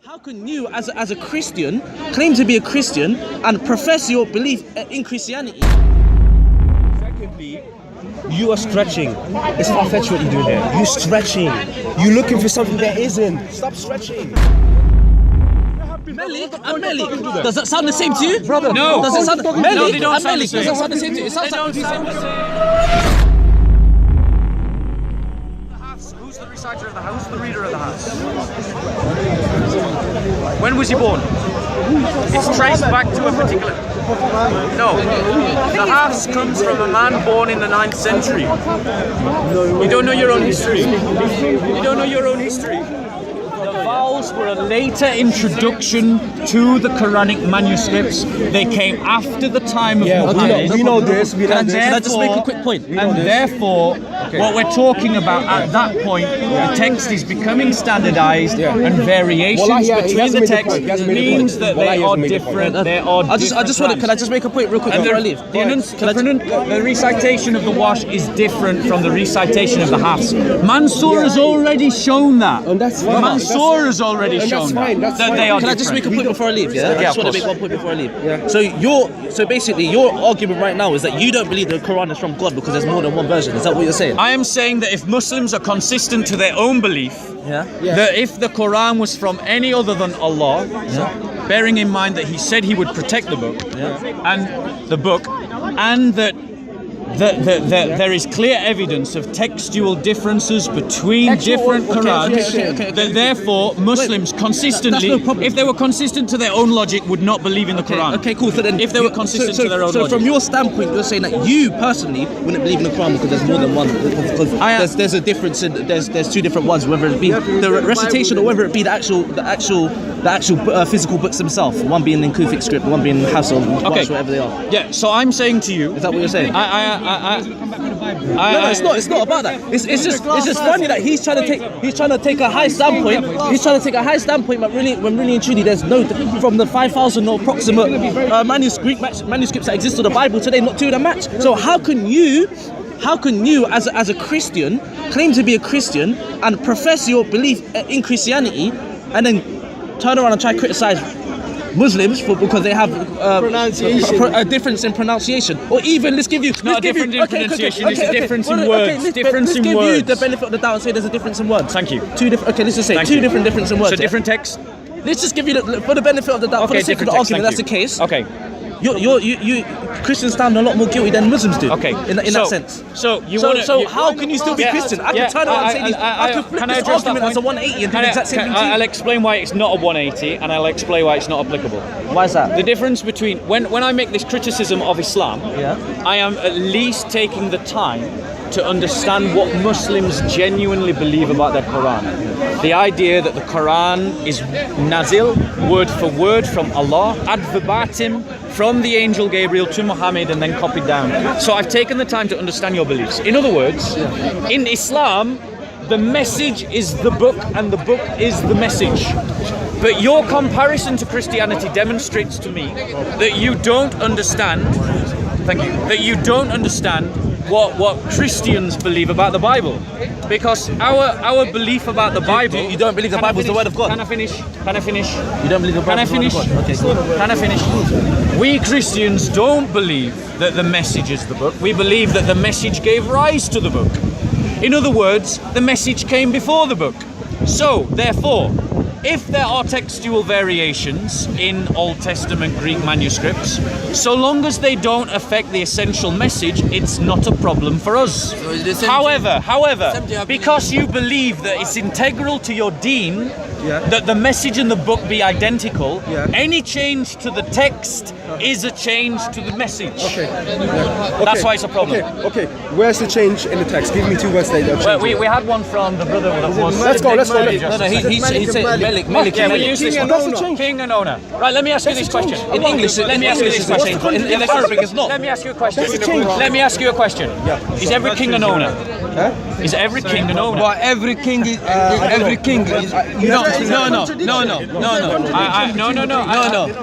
How can you, as a Christian, claim to be a Christian and profess your belief in Christianity? Secondly, you are stretching. It's far-fetched what you're doing here. You're stretching. You're looking for something there isn't. Stop stretching. Melik and Melik. Does that sound the same to you? Brother, no. Does it sound Melik No, they don't and sound the Melik? same. Does that sound the same to you? It sounds They like don't sound the same. Who's the reciter of the house? The reader of the house? When was he born? It's traced back to a particular... No. The house comes from a man born in the 9th century. You don't know your own history. You don't know your own history. The vowels were a later introduction to the Quranic manuscripts. They came after the time of Muhammad. We know this. Can I just make a quick point? And therefore, what we're talking about at that point, the text is becoming standardized, and variations between the texts means that they are different. I just want to. Can I just make a point real quick before I leave? The recitation of the wash is different from the recitation of the Hafs. Mansour has already shown that. And that's fine. Mansour has already shown that they are different. Can I just make a point before I leave? Yeah, I just want to make one point before I leave. Yeah. So basically, your argument right now is that you don't believe the Quran is from God because there's more than one version. Is that what you're saying? I am saying that if Muslims are consistent to their own belief, that if the Quran was from any other than Allah, bearing in mind that He said He would protect the book, and that there is clear evidence of textual differences between different Qurans, that therefore Muslims consistently, if they were consistent to their own logic, would not believe in the Quran. Okay, cool. So then, if they were consistent to their own logic. So from your standpoint, you're saying that you personally wouldn't believe in the Quran because there's more than one. Because there's a difference in there's two different ones, whether it be the recitation or whether it be the actual physical books themselves. One being in Kufic script, one being in Hafs or whatever they are. Yeah. So I'm saying to you, is that what you're saying? No, it's not about that. It's just funny that he's trying to take a high standpoint. He's trying to take a high standpoint, but really and truly, there's no from the 5,000 or approximate manuscripts that exist in the Bible today, not two of them match. So how can you, as a Christian, claim to be a Christian and profess your belief in Christianity, and then turn around and try to criticize Muslims because they have a difference in pronunciation, or even let's give you not a difference in pronunciation. It's a difference in words. Difference in words. Give you the benefit of the doubt and say there's a difference in words. Thank you. Two different. Okay, let's just say two different difference in words. So different text. Let's just give you for the benefit of the doubt. For the sake of the argument, that's the case. Okay. You Christians stand a lot more guilty than Muslims do. Okay. In that sense. So how can you still be Christian? I can turn around and say this. I can flip this argument as a 180 and do the exact same thing. I'll explain why it's not a 180, and I'll explain why it's not applicable. Why is that? The difference between when I make this criticism of Islam, I am at least taking the time to understand what Muslims genuinely believe about their Quran. The idea that the Quran is nazil, word for word from Allah, ad verbatim, from the angel Gabriel to Muhammad and then copied down. So I've taken the time to understand your beliefs. In other words, in Islam, the message is the book and the book is the message. But your comparison to Christianity demonstrates to me that you don't understand, that you don't understand what Christians believe about the Bible. Because our belief about the Bible... You don't believe the Bible is the word of God? Can I finish? You don't believe the Bible is the word of God? Okay, cool. Can I finish? We Christians don't believe that the message is the book. We believe that the message gave rise to the book. In other words, the message came before the book. So, therefore, if there are textual variations in Old Testament Greek manuscripts, so long as they don't affect the essential message, it's not a problem for us. However, because you believe that it's integral to your deen that the message in the book be identical, any change to the text is a change to the message. Okay. That's why it's a problem. Okay. Where's the change in the text? Give me two words later. Well, we had one from the brother that was... Let's go. No, he said Melik. Yeah, we use this one. King and owner. Right, let me ask you this question. In English, let me ask you this question. In Arabic, it's not. Let me ask you a question. Let me ask you a question. Is every king an owner? Is every king an owner? But every king is No.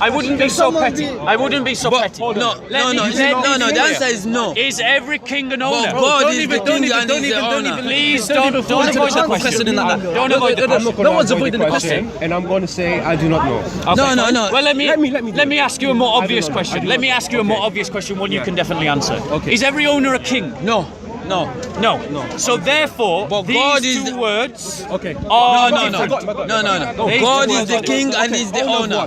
I wouldn't be so petty. I wouldn't be so petty. No. The answer is no. Is every king an owner? God is the king and he's the owner. Please don't avoid the question. Don't avoid the question. No one's avoiding the question. And I'm going to say I do not know. Okay. No. Well, let me ask you a more obvious question. Let me ask you a more obvious question, one you can definitely answer. Okay. Is every owner a king? No. So therefore, But these God is two words Okay. are No. different. God is the king and he's the owner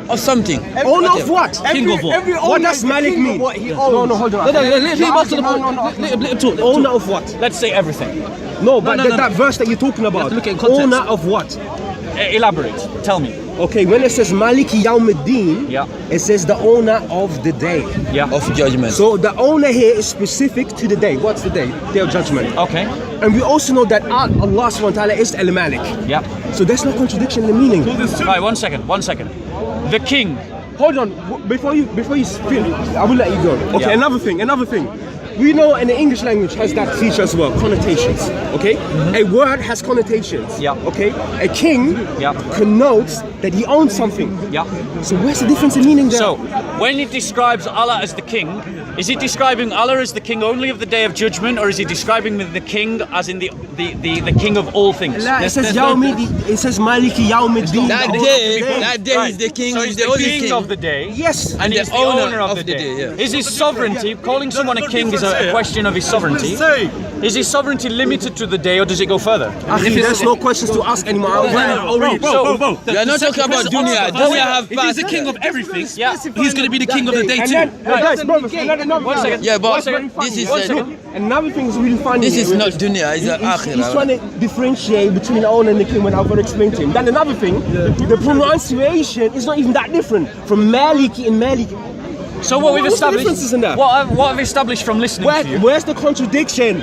of something. Owner of what? King of what? What does Malik mean? No, hold on. Let him talk. Owner of what? Let's say everything. No, but that verse that you're talking about. look at it in context. Owner of what? Elaborate. Tell me. Okay, when it says Maliki Yawmiddin, Yeah. it says the owner of the day. Yeah. Of judgment. So the owner here is specific to the day. What's the day? Day of judgment. Okay. And we also know that Allah subhanahu wa ta'ala is Al-Malik. Yeah. So there's no contradiction in the meaning. Right. 1 second. The king. Hold on, before you finish, I will let you go. Okay, Yeah. another thing. We know in the English language has that feature as well, connotations. Okay? A word has connotations. Yeah. Okay? A king Yeah. connotes that he owns something. Yeah. So where's the difference in meaning there? So, when it describes Allah as the king, is it describing Allah as the king only of the day of judgment, or is it describing the king as in the king of all things? it says Yawmiddin, it says Maliki Yawmiddin. That day is the king, So is he's the the only king king. of the day. Yes. And he's the owner of the day. yeah. Is his sovereignty, calling someone a king is a question of his sovereignty. Is his sovereignty limited to the day, or does it go further? There's no questions to ask anymore. Bro. We are not talking about Dunya. Dunya have If he's the passed. king of everything, Yeah. he's going to be the king of the day And too. then, guys, brothers, One second. Yeah, but One second. this is One second. another thing is really funny. this here, is which not Dunya. It's an He's akhirah. trying to differentiate between the owner and the king when I've explained to him. Then another thing, the pronunciation is not even that different from Maliki and Maliki. So what we've What's the established. differences in that? What I've established from listening to you. Where's the contradiction?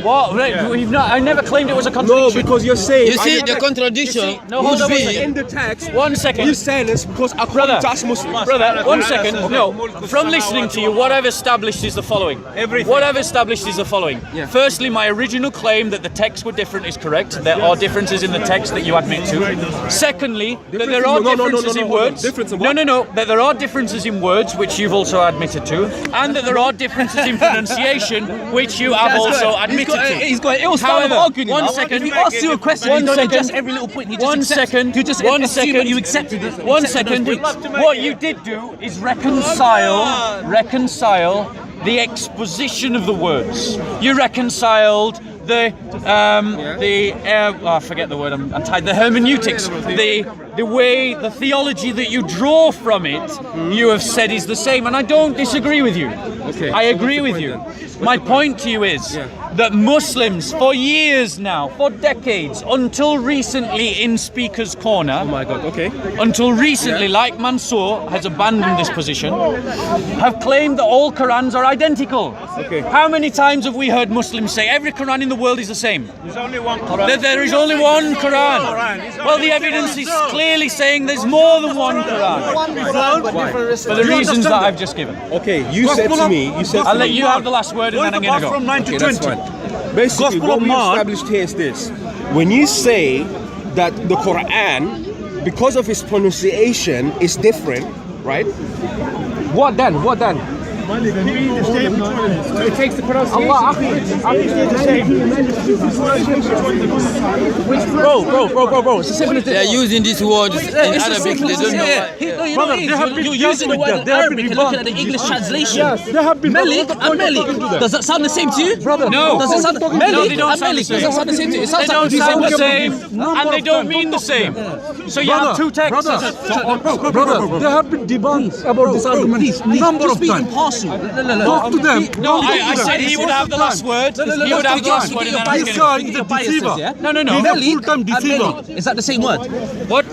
We've not. I never claimed it was a No, contradiction. because you're saying. You see, the contradiction No, hold would on one be second. in the text. 1 second. You're saying this because according to us Muslims. Brother, 1 second. No, from listening to you, what I've established is the following. What I've established is the following. Firstly, my original claim that the texts were different is correct. There are differences in the text that you admit to. Secondly, that there are differences in words. Difference in what? No. That there are differences in words, which you've also admitted to, and that there are differences in pronunciation, which you have also admitted to. He's got an ill style of However, arguing. 1 now. second. If he asks you a question, One you don't second. address every little point. He just 1 accepts. second. You just 1 assume second. that you accepted it. 1 accepted those second. points. What you did do is reconcile the exposition of the words. You reconciled I forget the word. I'm tired. The hermeneutics, the way, the theology that you draw from it, you have said is the same, and I don't disagree with you. Okay. I agree with you. My point to you is that Muslims, for years now, for decades, until recently in Speaker's Corner, Oh my God. Okay. until recently, like Mansour has abandoned this position, have claimed that all Qurans are identical. Okay. How many times have we heard Muslims say every Quran in the world is the same? There's only one Quran. That there is only one Quran. Well, the evidence is clearly saying there's more than one Quran. For the reasons that I've just given. Okay. You said to me. I'll let you have the last word and then I'm going to go. From 9 to Okay, that's 20. fine. Basically, what we established here is this: when you say that the Quran, because of its pronunciation, is different, right? What then? What then? It takes the pronunciation. Bro. It's as simple as they are this. using these words in It's as Arabic. simple They as don't know. you're using the word in Arabic and looking at the English translation. Melik and Melik. Does that sound the same to you? No. Does it sound No, Melik they don't and sound the Melik? Does that sound the same to you? It They sounds don't like sound the same, and they don't mean the same. So you have two texts. Brother, there have been debates about this argument number of times. Talk to them. No, I said he would have the last word. He would have the last word. And then I was This going guy is a deceiver. No. He's a full-time deceiver. Is that the same word? What?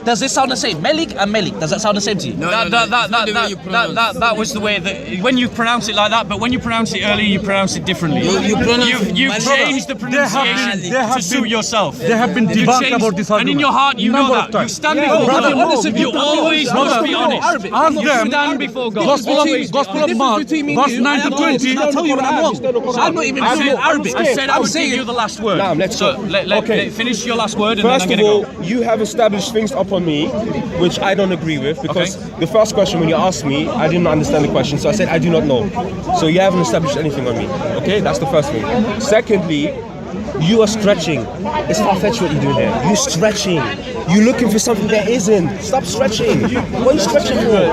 Does this sound the same? Melik and Melik. Does that sound the same to you? That was the way that when you pronounce it like that, but when you pronounce it earlier, you pronounce it differently. You've changed the pronunciation to suit yourself. They have been debunked about this argument. And in your heart, you know that. You stand before God. You always must be honest. Ask them. Stand before God. Gospel of Mark, verse 9 to 20. I'll tell you when I'm wrong. I'm not even fluent Arabic. I said I would give you the last word. Now, let's so go. let finish your last word and First then of I'm all, going to go. you have established things upon me, which I don't agree with, because the first question when you asked me, I didn't understand the question, so I said I do not know. So you haven't established anything on me. Okay, that's the first thing. Secondly, you are stretching. It's far-fetched what you're doing here. You're stretching. You're looking for something that isn't. Stop stretching. What are you stretching for?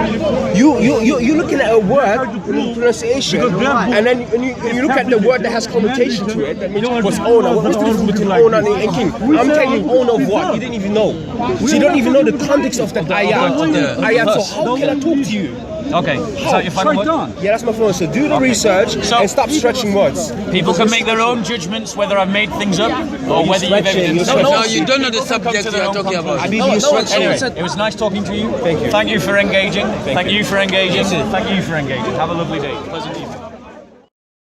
You're looking at a word, pronunciation, and then you look at the word that has connotation to it. That means what's owner. What's the difference between owner and king? I'm telling you, owner of what? You didn't even know. So you don't even know the context of the ayat. So how can I talk to you? Okay, is that your final word? Yeah, that's my phone. So do the research and stop stretching words. People can make their own judgments whether I've made things up or whether you've evidence. No, you don't know the subject you are talking about. You're stretching. Anyway, it was nice talking to you. Thank you. Thank you for engaging. Thank you for engaging. Thank you for engaging. Have a lovely day. Pleasant evening.